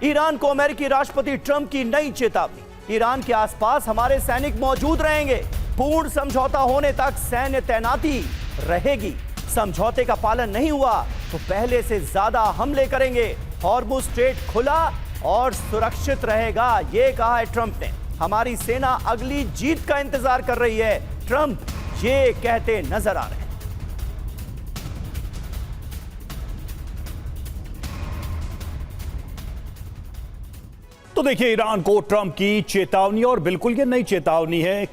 Iran को अमेरिकी राष्ट्रपति ट्रंप की नई चेतावनी। ईरान के आसपास हमारे सैनिक मौजूद रहेंगे। पूर्ण समझौता होने तक सैन्य तैनाती रहेगी। समझौते का पालन नहीं हुआ तो पहले से ज्यादा हमले करेंगे। हॉर्मुज स्ट्रेट खुला और सुरक्षित रहेगा, यह कहा है ट्रंप ने। हमारी सेना अगली जीत का इंतजार कर रही है, ट्रंप ये कहते नजर आ रहे हैं। तो देखिए, ईरान को ट्रंप की चेतावनी, और बिल्कुल ये नई चेतावनी है।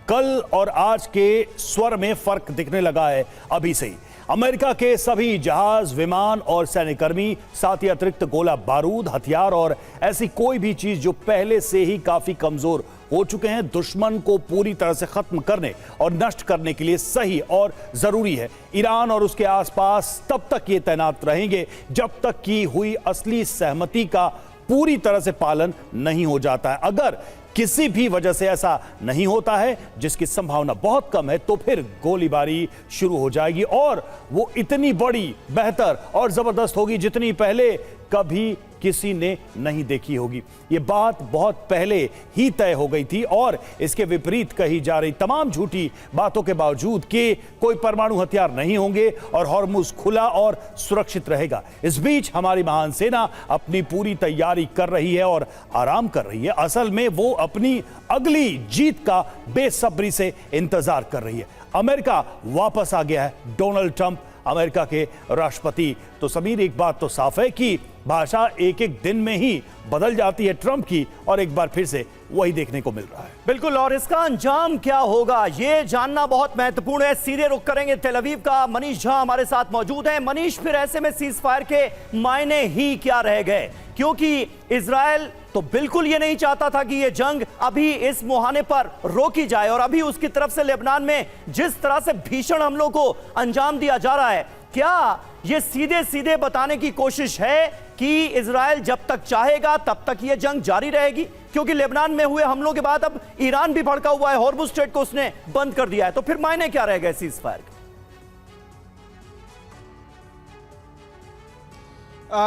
कल और आज के स्वर में फर्क दिखने लगा है अभी से ही। अमेरिका के सभी जहाज, विमान और सैन्यकर्मी, साथ ही अतिरिक्त गोला बारूद, हथियार और ऐसी कोई भी चीज जो पहले से ही काफी कमजोर हो चुके हैं, दुश्मन को पूरी तरह से खत्म करने और नष्ट करने के लिए सही और जरूरी है। ईरान और उसके आसपास तब तक ये तैनात रहेंगे जब तक की हुई असली सहमति का पूरी तरह से पालन नहीं हो जाता है। अगर किसी भी वजह से ऐसा नहीं होता है, जिसकी संभावना बहुत कम है, तो फिर गोलीबारी शुरू हो जाएगी और वो इतनी बड़ी, बेहतर और जबरदस्त होगी जितनी पहले कभी किसी ने नहीं देखी होगी। ये बात बहुत पहले ही तय हो गई थी और इसके विपरीत कही जा रही तमाम झूठी बातों के बावजूद कि कोई परमाणु हथियार नहीं होंगे और हॉर्मुज खुला और सुरक्षित रहेगा। इस बीच हमारी महान सेना अपनी पूरी तैयारी कर रही है और आराम कर रही है। असल में वो अपनी अगली जीत का बेसब्री से इंतजार कर रही है। अमेरिका वापस आ गया है, डोनाल्ड ट्रंप अमेरिका के राष्ट्रपति। तो समीर, एक बात तो साफ है कि भाषा एक एक दिन में ही बदल जाती है ट्रंप की, और एक बार फिर से वही देखने को मिल रहा है। बिल्कुल, और इसका अंजाम क्या होगा ये जानना बहुत महत्वपूर्ण है। सीधे रुख करेंगे तेल अवीव का। मनीष झा हमारे साथ मौजूद है। मनीष, फिर ऐसे में सीज फायर के मायने ही क्या रह गए? क्योंकि इजराइल तो बिल्कुल ये नहीं चाहता था कि ये जंग अभी इस मुहाने पर रोकी जाए, और अभी उसकी तरफ से लेबनान में जिस तरह से भीषण हमलों को अंजाम दिया जा रहा है, क्या ये सीधे सीधे बताने की कोशिश है कि इजराइल जब तक चाहेगा तब तक ये जंग जारी रहेगी? क्योंकि लेबनान में हुए हमलों के बाद अब ईरान भी भड़का हुआ है, हॉर्मुज स्ट्रेट को उसने बंद कर दिया है। तो फिर मायने क्या रह गए सीज फायर के?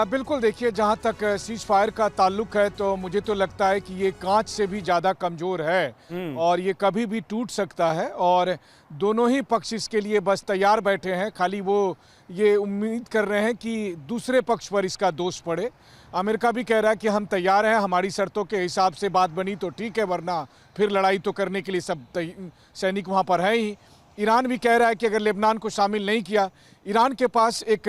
बिल्कुल, देखिए, जहाँ तक सीज फायर का ताल्लुक है तो मुझे तो लगता है कि ये कांच से भी ज़्यादा कमज़ोर है और ये कभी भी टूट सकता है, और दोनों ही पक्ष इसके लिए बस तैयार बैठे हैं। खाली वो ये उम्मीद कर रहे हैं कि दूसरे पक्ष पर इसका दोष पड़े। अमेरिका भी कह रहा है कि हम तैयार हैं, हमारी शर्तों के हिसाब से बात बनी तो ठीक है, वरना फिर लड़ाई तो करने के लिए सब सैनिक वहाँ पर हैं ही। ईरान भी कह रहा है कि अगर लेबनान को शामिल नहीं किया, ईरान के पास एक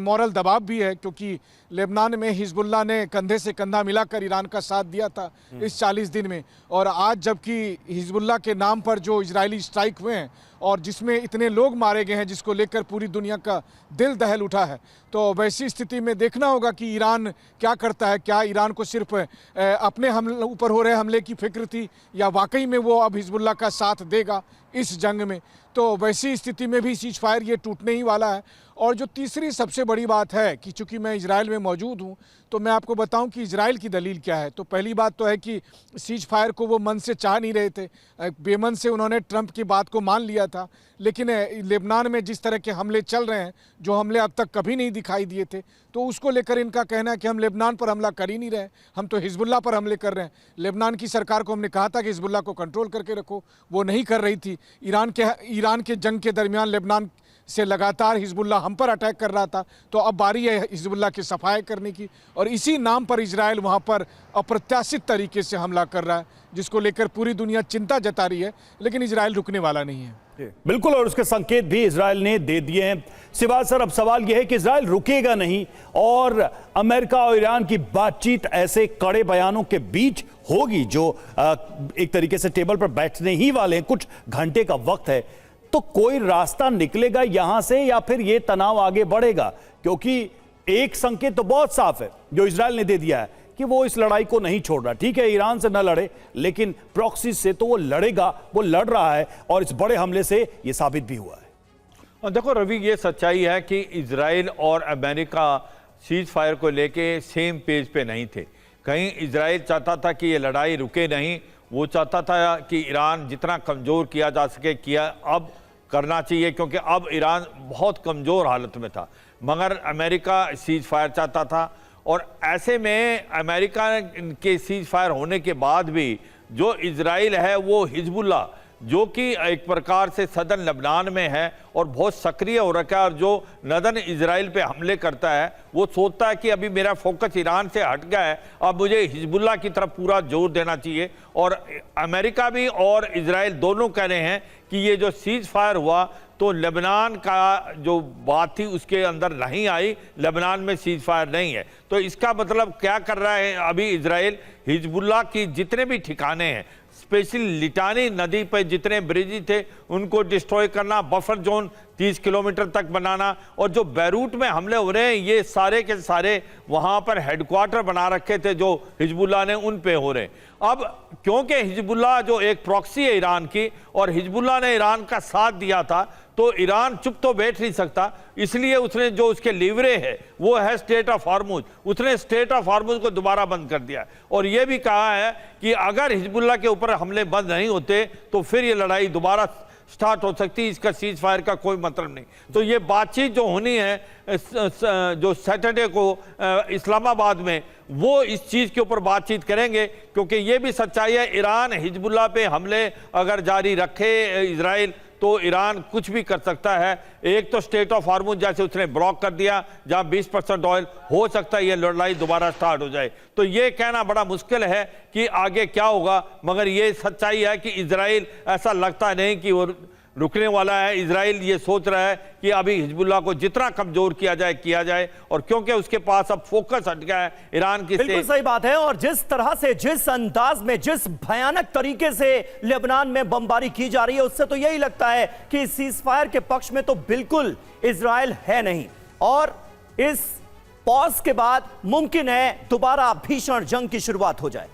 मॉरल दबाव भी है, क्योंकि लेबनान में हिजबुल्लाह ने कंधे से कंधा मिलाकर ईरान का साथ दिया था इस 40 दिन में, और आज जबकि हिजबुल्लाह के नाम पर जो इजरायली स्ट्राइक हुए हैं और जिसमें इतने लोग मारे गए हैं, जिसको लेकर पूरी दुनिया का दिल दहल उठा है, तो वैसी स्थिति में देखना होगा कि ईरान क्या करता है। क्या ईरान को सिर्फ अपने हमले ऊपर हो रहे हमले की फिक्र थी, या वाकई में वो अब हिजबुल्लाह का साथ देगा इस जंग में? तो वैसी स्थिति में भी सीज फायर ये टूटने ही वाला है। और जो तीसरी सबसे बड़ी बात है कि चूंकि मैं इजराइल में मौजूद हूँ, तो मैं आपको बताऊं कि इजराइल की दलील क्या है। तो पहली बात तो है कि सीज फायर को वो मन से चाह नहीं रहे थे, बेमन से उन्होंने ट्रंप की बात को मान लिया था। लेकिन लेबनान में जिस तरह के हमले चल रहे हैं, जो हमले अब तक कभी नहीं दिखाई दिए थे, तो उसको लेकर इनका कहना है कि हम लेबनान पर हमला कर ही नहीं रहे, हम तो हिजबुल्लाह पर हमले कर रहे हैं। लेबनान की सरकार को हमने कहा था कि हिजबुल्लाह को कंट्रोल करके रखो, वो नहीं कर रही थी। ईरान के जंग के दरमियान लेबनान से लगातार हिजबुल्लाह हम पर अटैक कर रहा था, तो अब बारी है हिजबुल्लाह की सफाई करने की, और इसी नाम पर इजराइल वहाँ पर अप्रत्याशित तरीके से हमला कर रहा है, जिसको लेकर पूरी दुनिया चिंता जता रही है। लेकिन इजराइल रुकने वाला नहीं है। बिल्कुल, और उसके संकेत भी इजराइल ने दे दिए हैं। सिवाय सर, अब सवाल यह है कि इजराइल रुकेगा नहीं, और अमेरिका और ईरान की बातचीत ऐसे कड़े बयानों के बीच होगी जो एक तरीके से टेबल पर बैठने ही वाले हैं। कुछ घंटे का वक्त है, तो कोई रास्ता निकलेगा यहां से, या फिर यह तनाव आगे बढ़ेगा? क्योंकि एक संकेत तो बहुत साफ है जो इजराइल ने दे दिया है कि वो इस लड़ाई को नहीं छोड़ रहा। ठीक है, ईरान से न लड़े, लेकिन प्रॉक्सी से तो वो लड़ेगा, वो लड़ रहा है, और इस बड़े हमले से ये साबित भी हुआ है। और देखो रवि, ये सच्चाई है कि इजराइल और अमेरिका सीज फायर को लेके सेम पेज पे नहीं थे। कहीं इजराइल चाहता था कि ये लड़ाई रुके नहीं, वो चाहता था कि ईरान जितना कमज़ोर किया जा सके किया, अब करना चाहिए, क्योंकि अब ईरान बहुत कमज़ोर हालत में था। मगर अमेरिका सीज फायर चाहता था, और ऐसे में अमेरिका के सीज फायर होने के बाद भी जो इजराइल है वो हिजबुल्लाह, जो कि एक प्रकार से सदर्न लेबनान में है और बहुत सक्रिय हो रखा है, और जो नदन इजराइल पे हमले करता है वो सोचता है कि अभी मेरा फोकस ईरान से हट गया है, अब मुझे हिजबुल्लाह की तरफ पूरा जोर देना चाहिए। और अमेरिका भी और इजराइल दोनों कह रहे हैं कि ये जो सीज फायर हुआ तो लेबनान का जो बात थी उसके अंदर नहीं आई, लेबनान में सीज फायर नहीं है। तो इसका मतलब क्या कर रहा है अभी इजराइल, हिजबुल्लाह की जितने भी ठिकाने हैं, स्पेशली लिटानी नदी पर जितने ब्रिज थे उनको डिस्ट्रॉय करना, बफर जोन 30 किलोमीटर तक बनाना, और जो बैरूट में हमले हो रहे हैं ये सारे के सारे वहां पर हेडक्वार्टर बना रखे थे जो हिजबुल्लाह ने, उन पे हो रहे हैं। अब क्योंकि हिजबुल्लाह जो एक प्रॉक्सी है ईरान की और हिजबुल्लाह ने ईरान का साथ दिया था, तो ईरान चुप तो बैठ नहीं सकता, इसलिए उसने जो उसके लीवरे है वो है स्टेट ऑफ हॉर्मुज, उसने स्टेट ऑफ हॉर्मुज को दोबारा बंद कर दिया और यह भी कहा है कि अगर हिजबुल्लाह के ऊपर हमले बंद नहीं होते तो फिर ये लड़ाई दोबारा स्टार्ट हो सकती है, इसका सीज फायर का कोई मतलब नहीं। तो ये बातचीत जो होनी है जो सैटरडे को इस्लामाबाद में, वो इस चीज़ के ऊपर बातचीत करेंगे, क्योंकि ये भी सच्चाई है ईरान हिजबुल्लाह पे हमले अगर जारी रखे इजराइल तो ईरान कुछ भी कर सकता है। एक तो स्टेट ऑफ हॉर्मुज जैसे उसने ब्लॉक कर दिया जहां 20% ऑयल, हो सकता है ये लड़ाई दोबारा स्टार्ट हो जाए। तो ये कहना बड़ा मुश्किल है कि आगे क्या होगा, मगर ये सच्चाई है कि इजराइल ऐसा लगता नहीं कि वो रुकने वाला है। इजराइल ये सोच रहा है कि अभी हिजबुल्लाह को जितना कमजोर किया जाए, और क्योंकि उसके पास अब फोकस हट गया है ईरान की। बिल्कुल सही बात है। और जिस तरह से, जिस अंदाज में, जिस भयानक तरीके से लेबनान में बमबारी की जा रही है, उससे तो यही लगता है कि सीज फायर के पक्ष में तो बिल्कुल इजराइल है नहीं, और इस पॉज के बाद मुमकिन है दोबारा भीषण जंग की शुरुआत हो जाए।